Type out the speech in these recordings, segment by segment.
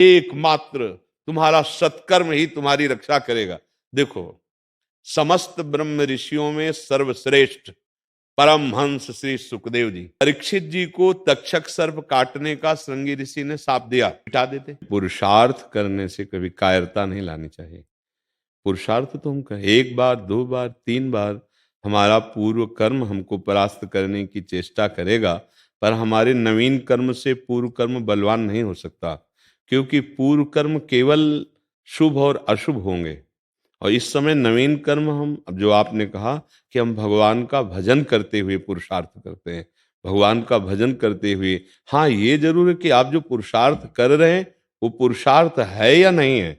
एकमात्र तुम्हारा सत्कर्म ही तुम्हारी रक्षा करेगा। देखो, समस्त ब्रह्म ऋषियों में सर्वश्रेष्ठ परमहंस श्री सुखदेव जी, परीक्षित जी को तक्षक सर्प काटने का श्रृंगी ऋषि ने शाप दिया, मिटा देते। पुरुषार्थ करने से कभी कायरता नहीं लानी चाहिए। पुरुषार्थ तो हम कहें, एक बार, दो बार, तीन बार हमारा पूर्व कर्म हमको परास्त करने की चेष्टा करेगा, पर हमारे नवीन कर्म से पूर्व कर्म बलवान नहीं हो सकता, क्योंकि पूर्व कर्म केवल शुभ और अशुभ होंगे। और इस समय नवीन कर्म हम, अब जो आपने कहा कि हम भगवान का भजन करते हुए पुरुषार्थ करते हैं, भगवान का भजन करते हुए, हाँ ये जरूर है कि आप जो पुरुषार्थ कर रहे हैं वो पुरुषार्थ है या नहीं है,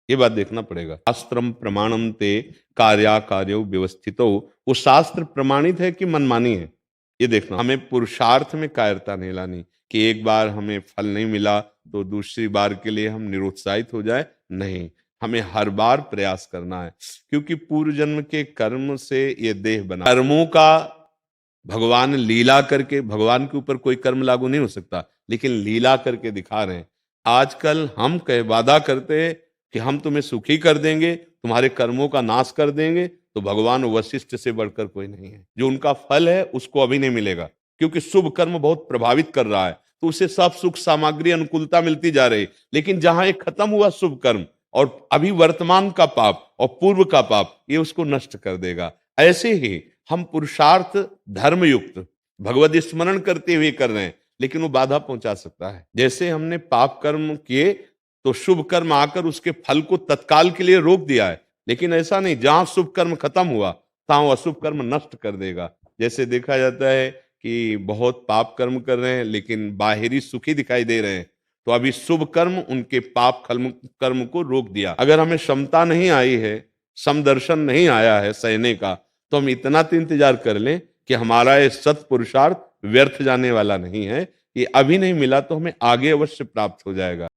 ये बात देखना पड़ेगा। शास्त्रम प्रमाणम ते कार्या कार्यो व्यवस्थितो, वो शास्त्र प्रमाणित है कि मनमानी है, ये देखना। हमें पुरुषार्थ में कायरता नहीं लानी कि एक बार हमें फल नहीं मिला तो दूसरी बार के लिए हम निरुत्साहित हो जाए, नहीं, हमें हर बार प्रयास करना है, क्योंकि पूर्व जन्म के कर्म से ये देह बना। कर्मों का भगवान लीला करके, भगवान के ऊपर कोई कर्म लागू नहीं हो सकता, लेकिन लीला करके दिखा रहे हैं। आजकल हम कह वादा करते हैं कि हम तुम्हें सुखी कर देंगे, तुम्हारे कर्मों का नाश कर देंगे, तो भगवान वशिष्ठ से बढ़कर कोई नहीं है। जो उनका फल है उसको अभी नहीं मिलेगा, क्योंकि शुभ कर्म बहुत प्रभावित कर रहा है, तो उसे सब सुख सामग्री अनुकूलता मिलती जा रही। लेकिन जहां एक खत्म हुआ शुभ कर्म और अभी वर्तमान का पाप और पूर्व का पाप, ये उसको नष्ट कर देगा। ऐसे ही हम पुरुषार्थ धर्मयुक्त भगवत स्मरण करते हुए कर रहे हैं, लेकिन वो बाधा पहुंचा सकता है। जैसे हमने पाप कर्म किए तो शुभ कर्म आकर उसके फल को तत्काल के लिए रोक दिया है, लेकिन ऐसा नहीं, जहां शुभ कर्म खत्म हुआ तहां अशुभ कर्म नष्ट कर देगा। जैसे देखा जाता है कि बहुत पाप कर्म कर रहे हैं लेकिन बाहरी सुखी दिखाई दे रहे हैं, तो अभी शुभ कर्म उनके पाप कर्म को रोक दिया। अगर हमें क्षमता नहीं आई है, समदर्शन नहीं आया है सहने का, तो हम इतना तो इंतजार कर लें कि हमारा ये सत पुरुषार्थ व्यर्थ जाने वाला नहीं है। ये अभी नहीं मिला तो हमें आगे अवश्य प्राप्त हो जाएगा।